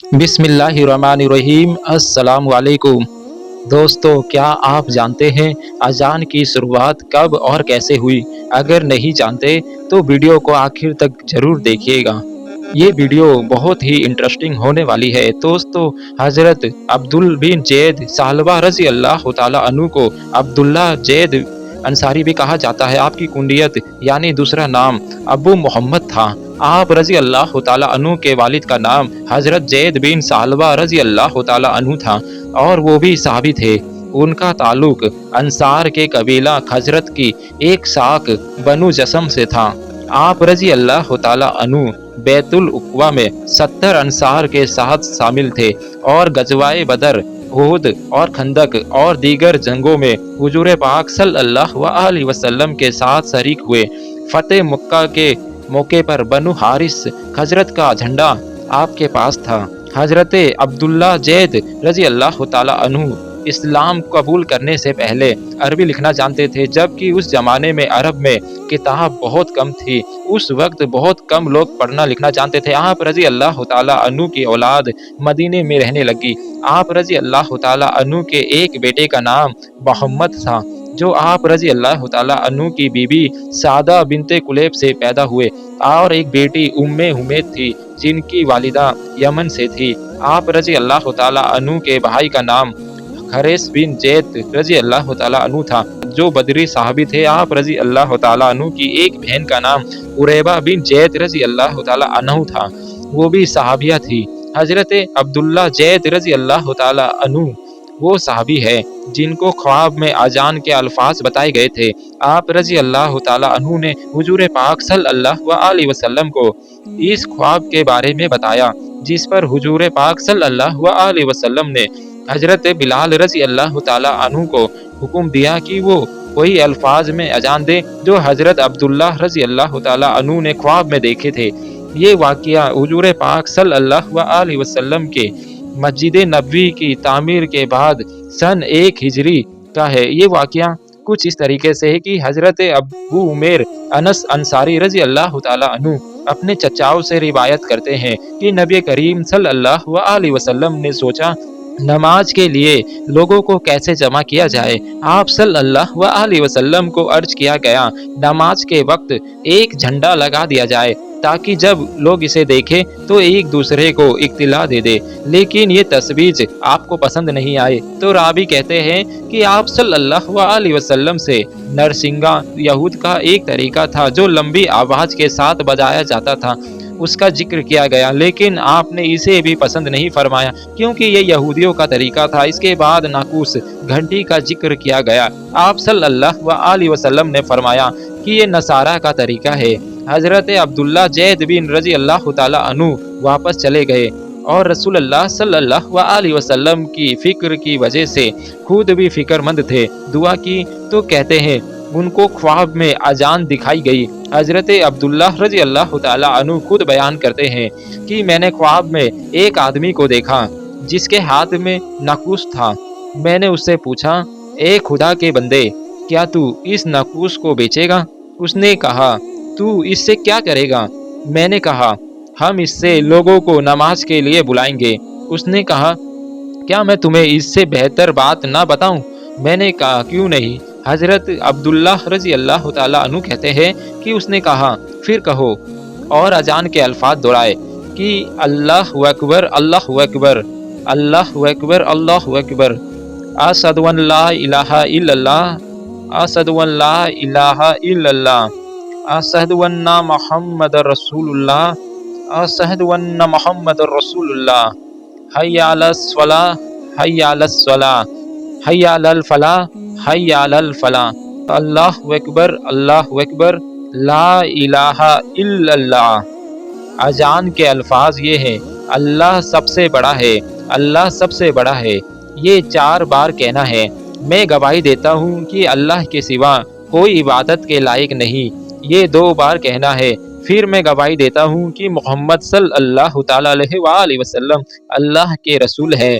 बिस्मिल्लाहिर्रहमानिर्रहीम। अस्सलाम वालेकुम। दोस्तों, क्या आप जानते हैं अजान की शुरुआत कब और कैसे हुई? अगर नहीं जानते तो वीडियो को आखिर तक ज़रूर देखिएगा। ये वीडियो बहुत ही इंटरेस्टिंग होने वाली है। दोस्तों, हज़रत अब्दुल बिन ज़ैद साहलबा रज़ी अल्लाह तआला अन्हु को अब्दुल्ला ज़ैद अंसारी भी कहा जाता है। आपकी कुंडियत यानी दूसरा नाम अबू मोहम्मद था। आप रज़ी अल्लाह तआला अन्हु के वालिद का नाम हज़रत ज़ैद बिन साहलबा रज़ी अल्लाह तआला अन्हु था और वो भी सहाबी थे। उनका ताल्लुक अंसार के कबीला खजरत की एक शाख बनु जसम से था। आप रज़ी अल्लाह तआला अन्हु बैतुल उक़बा में 70 अंसार के साथ शामिल थे और गज़वाए बदर, उहुद और खंदक और दीगर जंगों में हुजूर पाक सल्लल्लाहु अलैहि वसल्लम के साथ शरीक हुए। फ़तेह मक्का के मौके पर बनु हारिस खजरत का झंडा आपके पास था। हज़रत अब्दुल्ला ज़ैद रज़ी अल्लाह तआला अन्हु इस्लाम कबूल करने से पहले अरबी लिखना जानते थे, जबकि उस ज़माने में अरब में किताब बहुत कम थी। उस वक्त बहुत कम लोग पढ़ना लिखना जानते थे। आप रज़ी अल्लाह तआला अन्हु की औलाद मदीने में रहने लगी। आप रज़ी अल्लाह तआला अन्हु के एक बेटे का नाम मोहम्मद था, जो आप रज़ी अल्लाह तआला अन्हु की बीबी सादा बिनते कुलैब से पैदा हुए, और एक बेटी उम्मे हुमैद थी, जिनकी वालिदा यमन से थी। आप रज़ी अल्लाह तआला अन्हु के भाई का नाम हरेस बिन ज़ैद रज़ी अल्लाह तआला अन्हु था, जो बदरी सहाबी थे। आप रज़ी अल्लाह तआला अन्हु की एक बहन का नाम उरैबा बिन ज़ैद रज़ी अल्लाह तआला अन्हु था, वो भी सहाबिया थी। हज़रत अब्दुल्ला ज़ैद रज़ी अल्लाह तआला अन्हु वो सहाबी है जिनको ख्वाब में अजान के अल्फाज बताए गए थे। आप रज़ी अल्लाह तआला अन्हु ने हुजूर पाक सल्लल्लाहु अलैहि वसल्लम को इस ख्वाब के बारे में बताया, जिस पर हुजूर पाक सल्लल्लाहु अलैहि वसल्लम ने हज़रत बिलाल रज़ी अल्लाह तआला अन्हु को हुक्म दिया कि वो वही अल्फाज में अजान दे जो हज़रत अब्दुल्ला रज़ी अल्लाह तआला अन्हु ने ख्वाब में देखे थे। ये वाक़या हुजूर पाक सल्लल्लाहु अलैहि वसल्लम के मस्जिद नबवी की तामीर के बाद सन 1 हिजरी का है। ये वाक़या कुछ इस तरीके से है कि हज़रत अबू उमैर अनस अंसारी रज़ी अल्लाह तआला अन्हु अपने चचाओं से रिवायत करते हैं कि नबी करीम सल्लल्लाहु अलैहि वसल्लम ने सोचा, नमाज के लिए लोगों को कैसे जमा किया जाए। आप सल्लल्लाहु अलैहि वसल्लम को अर्ज किया गया, नमाज के वक्त एक झंडा लगा दिया जाए ताकि जब लोग इसे देखें तो एक दूसरे को इत्तिला दे दे, लेकिन ये तस्वीर आपको पसंद नहीं आए। तो रावी कहते हैं कि आप सल्लल्लाहु अलैहि वसल्लम से नरसिंगा यहूद का एक तरीका था जो लंबी आवाज़ के साथ बजाया जाता था, उसका जिक्र किया गया, लेकिन आपने इसे भी पसंद नहीं फरमाया क्योंकि ये यहूदियों का तरीका था। इसके बाद नाकूस घंटी का जिक्र किया गया। आप सल्लल्लाहु अलैहि वसल्लम ने फरमाया कि ये नसारा का तरीका है। हज़रत अब्दुल्ला ज़ैद बिन रज़ी अल्लाह तआला अन्हु वापस चले गए और रसूलुल्लाह सल्लल्लाहु अलैहि वसल्लम की फ़िक्र की वजह से खुद भी फ़िक्रमंद थे। दुआ की तो कहते हैं उनको ख्वाब में अजान दिखाई गई। हज़रत अब्दुल्ला रज़ी अल्लाह तआला अन्हु खुद बयान करते हैं कि मैंने ख्वाब में एक आदमी को देखा जिसके हाथ में नाकूस था। मैंने उससे पूछा, ए खुदा के बंदे, क्या तू इस नाकूस को बेचेगा? उसने कहा, तू इससे क्या करेगा? मैंने कहा, हम इससे लोगों को नमाज के लिए बुलाएंगे। उसने कहा, क्या मैं तुम्हें इससे बेहतर बात ना बताऊं? मैंने कहा, क्यों नहीं? हज़रत अब्दुल्ला रज़ी अल्लाह तआला अन्हु कहते हैं कि उसने कहा, फिर कहो, और अजान के अल्फाज दोहराए कि अल्लाहु अकबर, अल्लाहु अकबर, अल्लाहु अकबर, अल्लाहु अकबर, अशहदु अन ला इलाहा इल्लल्लाह, अशहदु अन ला इलाहा इल्लल्लाह, अशहदु अन्ना मुहम्मदर रसूलुल्लाह, अशहदु अन्ना मुहम्मदर रसूलुल्लाह, हय्या अलस सलाह, हय्या अलस सलाह, हय्या अलल फलाह, हय्या अलल फलाह, अल्लाहु अकबर, अल्लाहु अकबर, ला इलाहा इल्लल्लाह। अजान के अल्फाज ये हैं, अल्लाह सबसे बड़ा है, अल्लाह सबसे बड़ा है। ये 4 बार कहना है। मैं गवाही देता हूँ कि अल्लाह के सिवा कोई इबादत के लायक नहीं, ये 2 बार कहना है। फिर मैं गवाही देता हूँ कि मोहम्मद सल्लल्लाहु तआला अलैहि वसल्लम अल्लाह के रसूल है,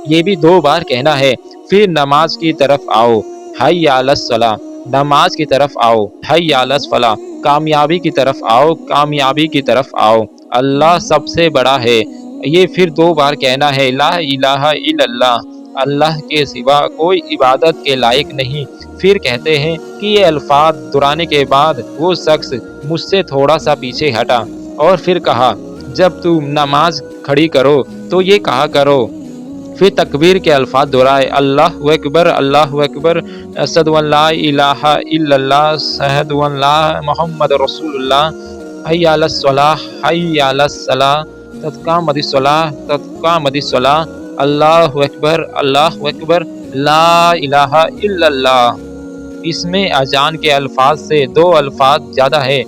ये भी 2 बार कहना है। फिर नमाज की तरफ आओ, हय्या अलस सलाह, नमाज की तरफ आओ, हय्या अलस फलाह, कामयाबी की तरफ आओ, कामयाबी की तरफ आओ। अल्लाह सबसे बड़ा है, یہ پھر 2 بار کہنا ہے لا الہ الا اللہ، اللہ کے سوا کوئی عبادت کے لائق نہیں۔ پھر کہتے ہیں کہ یہ الفاظ دہرانے کے بعد وہ شخص مجھ سے تھوڑا سا پیچھے ہٹا اور پھر کہا جب تم نماز کھڑی کرو تو یہ کہا کرو۔ پھر تکبیر کے الفاظ دہرائے اللہ اکبر اللہ اکبر، اشہد ان لا الہ الا اللہ، اشہد ان لا محمد رسول اللہ، حی علی الصلاۃ حی علی الصلاۃ، قد قامت الصلاۃ قد قامت الصلاۃ، اللہ اکبر لا الہ الا اللہ۔ اس میں اذان کے الفاظ سے 2 الفاظ زیادہ ہے،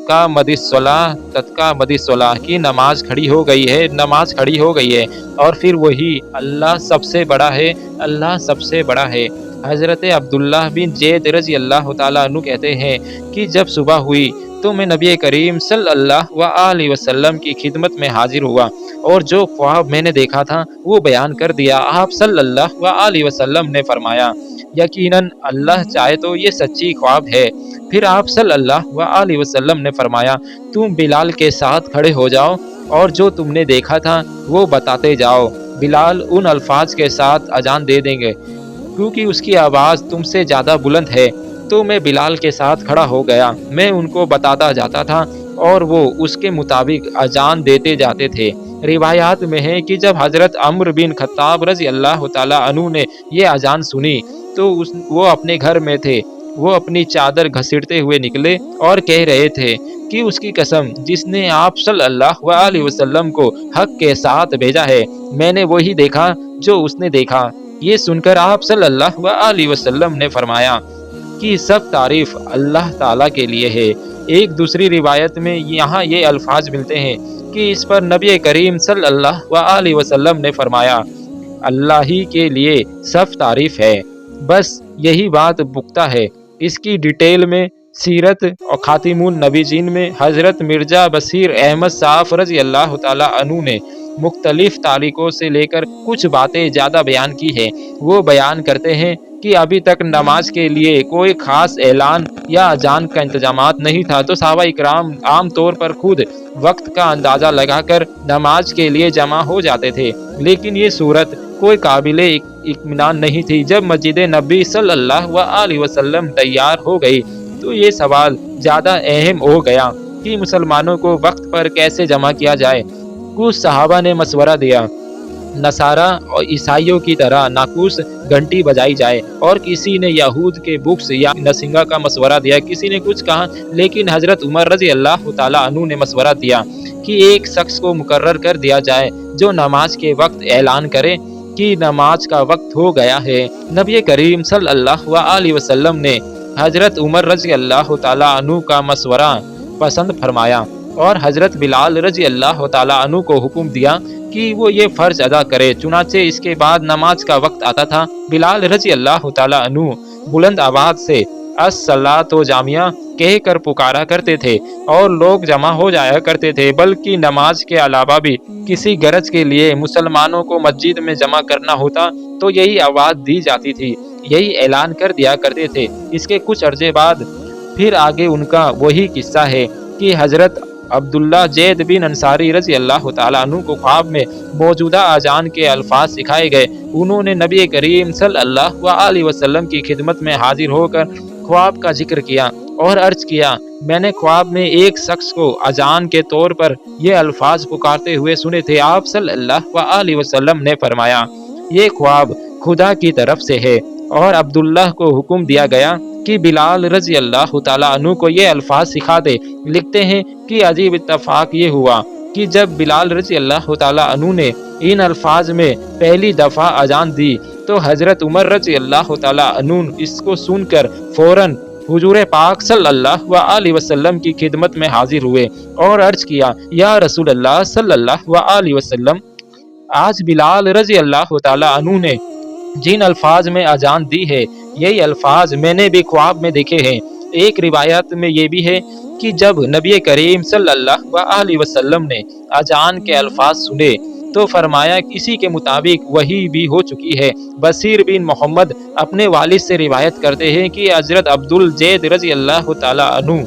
قامت الصلاۃ کی نماز کھڑی ہو گئی ہے، نماز کھڑی ہو گئی ہے، اور پھر وہی اللہ سب سے بڑا ہے، اللہ سب سے بڑا ہے۔ حضرت عبداللہ بن زید رضی اللہ تعالیٰ عنہ کہتے ہیں کہ جب صبح ہوئی تو میں نبی کریم صلی اللہ علیہ وسلم کی خدمت میں حاضر ہوا اور جو خواب میں نے دیکھا تھا وہ بیان کر دیا۔ آپ صلی اللہ علیہ وسلم نے فرمایا یقیناً اللہ چاہے تو یہ سچی خواب ہے۔ پھر آپ صلی اللہ علیہ وسلم نے فرمایا تم بلال کے ساتھ کھڑے ہو جاؤ اور جو تم نے دیکھا تھا وہ بتاتے جاؤ۔ بلال ان الفاظ کے ساتھ اذان دے دیں گے کیونکہ اس کی آواز تم سے زیادہ بلند ہے۔ تو میں بلال کے ساتھ کھڑا ہو گیا، میں ان کو بتاتا جاتا تھا اور وہ اس کے مطابق اذان دیتے جاتے تھے۔ روایات میں ہے کہ جب حضرت عمر بن خطاب رضی اللہ تعالیٰ عنہ نے یہ اذان سنی تو وہ اپنے گھر میں تھے، وہ اپنی چادر گھسیٹتے ہوئے نکلے اور کہہ رہے تھے کہ اس کی قسم جس نے آپ صلی اللہ علیہ وسلم کو حق کے ساتھ بھیجا ہے، میں نے وہی دیکھا جو اس نے دیکھا۔ یہ سن کر آپ صلی اللہ علیہ وسلم نے فرمایا کہ سب تعریف اللہ تعالیٰ کے لیے ہے۔ ایک دوسری روایت میں یہاں یہ الفاظ ملتے ہیں کہ اس پر نبی کریم صلی اللہ علیہ وسلم نے فرمایا اللہ ہی کے لیے سب تعریف ہے، بس یہی بات پختہ ہے۔ اس کی ڈیٹیل میں سیرت اور خاتم النبیین میں حضرت مرزا بشیر احمد صاحب رضی اللہ تعالیٰ عنہ نے مختلف طریقوں سے لے کر کچھ باتیں زیادہ بیان کی ہیں۔ وہ بیان کرتے ہیں کہ ابھی تک نماز کے لیے کوئی خاص اعلان یا اذان کا انتظامات نہیں تھا تو صحابہ اکرام عام طور پر خود وقت کا اندازہ لگا کر نماز کے لیے جمع ہو جاتے تھے، لیکن یہ صورت کوئی قابل اطمینان نہیں تھی۔ جب مسجد نبی صلی اللہ علیہ وسلم تیار ہو گئی تو یہ سوال زیادہ اہم ہو گیا کہ مسلمانوں کو وقت پر کیسے جمع کیا جائے۔ کچھ صحابہ نے مشورہ دیا نصارہ اور عیسائیوں کی طرح ناقوس گھنٹی بجائی جائے، اور کسی نے یہود کے بکس یا نسنگا کا مشورہ دیا، کسی نے کچھ کہا، لیکن حضرت عمر رضی اللہ تعالیٰ عنہ نے مشورہ دیا کہ ایک شخص کو مقرر کر دیا جائے جو نماز کے وقت اعلان کرے کہ نماز کا وقت ہو گیا ہے۔ نبی کریم صلی اللہ علیہ وسلم نے حضرت عمر رضی اللہ تعالیٰ عنہ کا مشورہ پسند فرمایا اور حضرت بلال رضی اللہ تعالیٰ عنہ کو حکم دیا کہ وہ یہ فرض ادا کرے۔ چنانچہ اس کے بعد نماز کا وقت آتا تھا، بلال رضی اللہ تعالیٰ عنہ بلند آواز سے الصلاۃ جامعہ کہہ کر پکارا کرتے تھے اور لوگ جمع ہو جایا کرتے تھے، بلکہ نماز کے علاوہ بھی کسی غرض کے لیے مسلمانوں کو مسجد میں جمع کرنا ہوتا تو یہی آواز دی جاتی تھی، یہی اعلان کر دیا کرتے تھے۔ اس کے کچھ عرصے بعد پھر آگے ان کا وہی قصہ ہے کہ حضرت عبداللہ زید بن انصاری رضی اللہ تعالیٰ عنہ کو خواب میں موجودہ اذان کے الفاظ سکھائے گئے۔ انہوں نے نبی کریم صلی اللہ علیہ وسلم کی خدمت میں حاضر ہو کر خواب کا ذکر کیا اور عرض کیا میں نے خواب میں ایک شخص کو اذان کے طور پر یہ الفاظ پکارتے ہوئے سنے تھے۔ آپ صلی اللہ علیہ وسلم نے فرمایا یہ خواب خدا کی طرف سے ہے، اور عبداللہ کو حکم دیا گیا کہ بلال رضی اللہ تعالیٰ عنہ کو یہ الفاظ سکھا دے۔ لکھتے ہیں کہ عجیب اتفاق یہ ہوا کہ جب بلال رضی اللہ تعالیٰ عنہ نے ان الفاظ میں پہلی دفعہ اذان دی تو حضرت عمر رضی اللہ تعالیٰ عنہ اس کو سن کر فوراً حضور پاک صلی اللہ علیہ وسلم کی خدمت میں حاضر ہوئے اور عرض کیا یا رسول اللہ صلی اللہ علیہ وسلم، آج بلال رضی اللہ تعالیٰ عنہ نے جن الفاظ میں اذان دی ہے یہی الفاظ میں نے بھی خواب میں دیکھے ہیں۔ ایک روایت میں یہ بھی ہے کہ جب نبی کریم صلی اللہ علیہ وسلم نے اذان کے الفاظ سنے تو فرمایا کسی کے مطابق وہی بھی ہو چکی ہے۔ بشیر بن محمد اپنے والد سے روایت کرتے ہیں کہ حضرت عبدالزید رضی اللہ تعالیٰ عنہ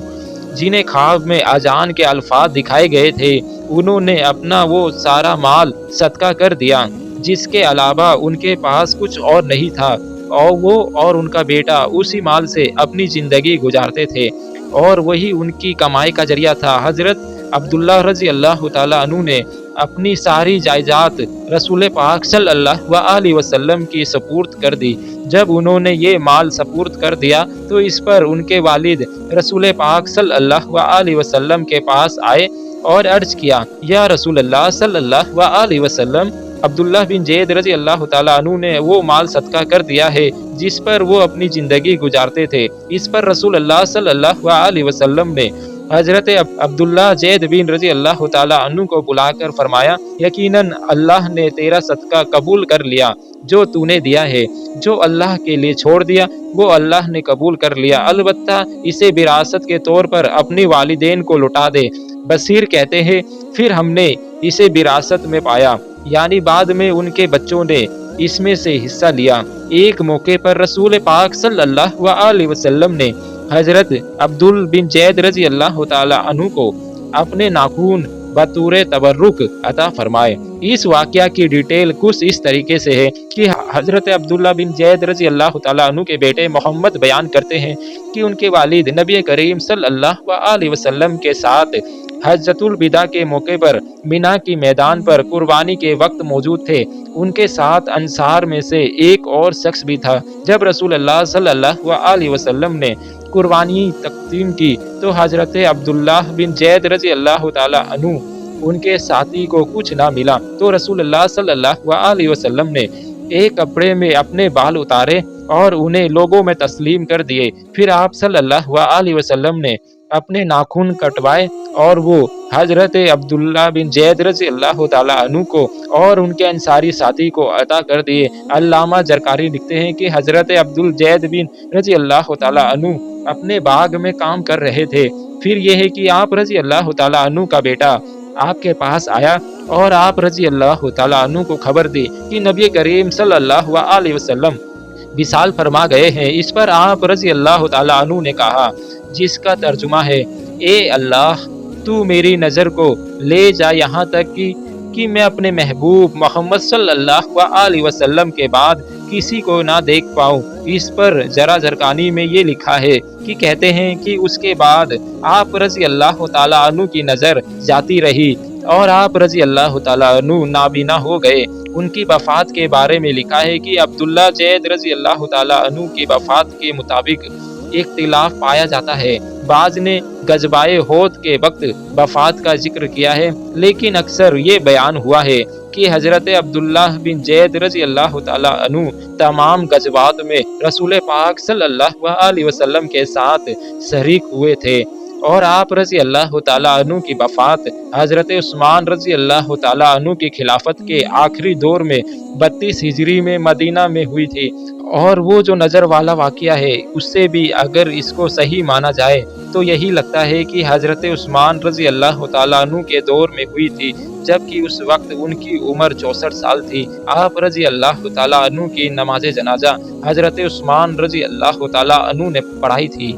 जिन्हें ख्वाब में अजान के अल्फाज दिखाए गए थे, उन्होंने अपना वो सारा माल सदका कर दिया, जिसके अलावा उनके पास कुछ और नहीं था, और वो और उनका बेटा उसी माल से अपनी ज़िंदगी गुजारते थे और वही उनकी कमाई का ज़रिया था। हज़रत अब्दुल्लाह रज़ी अल्लाह तआला अन्हु ने अपनी सारी जायदाद रसूल पाक सल्लल्लाहु अलैहि वसल्लम की सपुर्द कर दी। जब उन्होंने ये माल सपुर्द कर दिया तो इस पर उनके वालिद रसूल पाक सल्लल्लाहु अलैहि वसल्लम के पास आए और अर्ज किया, या रसूल अल्लाह सल्लल्लाहु अलैहि वसल्लम, अब्दुल्लाह बिन ज़ैद रज़ी अल्लाह तआला अन्हु ने वो माल सदका कर दिया है जिस पर वो अपनी ज़िंदगी गुजारते थे। इस पर रसूल अल्लाह सल्लल्लाहु अलैहि वसल्लम ने हज़रत अब्दुल्लाह ज़ैद बिन रज़ी अल्लाह तआला अन्हु को बुलाकर फरमाया, यकीनन अल्लाह ने तेरा सदका कबूल कर लिया जो तूने दिया है। जो अल्लाह के लिए छोड़ दिया वो अल्लाह ने कबूल कर लिया, अलबत्ता इसे विरासत के तौर पर अपने वालिदैन को लौटा दे। बसीर कहते हैं, फिर हमने इसे विरासत में पाया, यानी बाद में उनके बच्चों ने इसमें से हिस्सा लिया। एक मौके पर रसूल पाक सल्लल्लाहु अलैहि वसल्लम ने हजरत अब्दुल बिन ज़ैद रज़ी अल्लाह तआला अन्हु को अपने नाखून बतौर तबर्रुक अता फरमाए। इस वाक़या की डिटेल कुछ इस तरीके से है कि हजरत अब्दुल्ला बिन ज़ैद रज़ी अल्लाह तआला अन्हु के बेटे मोहम्मद बयान करते हैं कि उनके वालिद नबी करीम सल्लल्लाहु अलैहि वसल्लम के साथ हज्जतुल विदा के मौके पर मिना की मैदान पर कुर्बानी के वक्त मौजूद थे। उनके साथ अंसार में से एक और शख्स भी था। जब रसूल अल्लाह सल्लल्लाहु अलैहि वसल्लम ने कुर्बानी तक़सीम की तो हजरत अब्दुल्लाह बिन ज़ैद रज़ी अल्लाह तआला अन्हु उनके साथी को कुछ ना मिला तो रसूल अल्लाह सल्लल्लाहु अलैहि वसल्लम ने एक कपड़े में अपने बाल उतारे और उन्हें लोगों में तस्लीम कर दिए। फिर आप सल्लल्लाहु अलैहि वसल्लम ने अपने नाखून कटवाए और वो हजरत अब्दुल्ला बिन ज़ैद रज़ी अल्लाह तआला अन्हु को और उनके अंसारी साथी को अता कर दिए। अल्लामा जरकारी लिखते हैं कि हजरत अब्दुल ज़ैद बिन रज़ी अल्लाह तआला अन्हु अपने बाग में काम कर रहे थे। फिर यह है कि आप रज़ी अल्लाह तआला अन्हु का बेटा आपके पास आया और आप रज़ी अल्लाह तआला अन्हु को खबर दी कि नबी करीम सल्लल्लाहु अलैहि वसल्लम विसाल फरमा गए हैं। इस पर आप रज़ी अल्लाह तआला अन्हु ने कहा, जिसका तर्जुमा है, ए अल्लाह, तू मेरी नज़र को ले जा यहाँ तक कि मैं अपने महबूब मोहम्मद सल्लल्लाहु अलैहि वसल्लम के बाद किसी को ना देख पाऊँ। इस पर जरा जरकानी में ये लिखा है कि कहते हैं कि उसके बाद आप रज़ी अल्लाह तआला अन्हु की नज़र जाती रही और आप रज़ी अल्लाह तआला अन्हु नाबीना हो गए। उनकी वफ़ात के बारे में लिखा है कि अब्दुल्ला ज़ैद रज़ी अल्लाह तआला अन्हु की वफ़ात के मुताबिक इख्तिलाफ पाया जाता है। बाज़ ने गज़वाए होद के वक्त वफ़ात का जिक्र किया है, लेकिन अक्सर ये बयान हुआ है कि हज़रत अब्दुल्लाह बिन ज़ैद रज़ी अल्लाह तआला अन्हु तमाम गज़वात में रसूल पाक सल्लल्लाहु अलैहि वसल्लम के साथ शरीक हुए थे और आप रज़ी अल्लाह तआला अन्हु की वफ़ात हज़रत उस्मान रज़ी अल्लाह तआला अन्हु की खिलाफत के आखिरी दौर में 32 हिजरी में मदीना में हुई थी। और वो जो नज़र वाला वाक़या है उससे भी अगर इसको सही माना जाए तो यही लगता है कि हज़रत उस्मान रज़ी अल्लाह तआला अन्हु के दौर में हुई थी, जबकि उस वक्त उनकी उम्र 64 साल थी। आप रज़ी अल्लाह तआला अन्हु की नमाज जनाजा हज़रत उस्मान रज़ी अल्लाह तआला अन्हु ने पढ़ाई थी।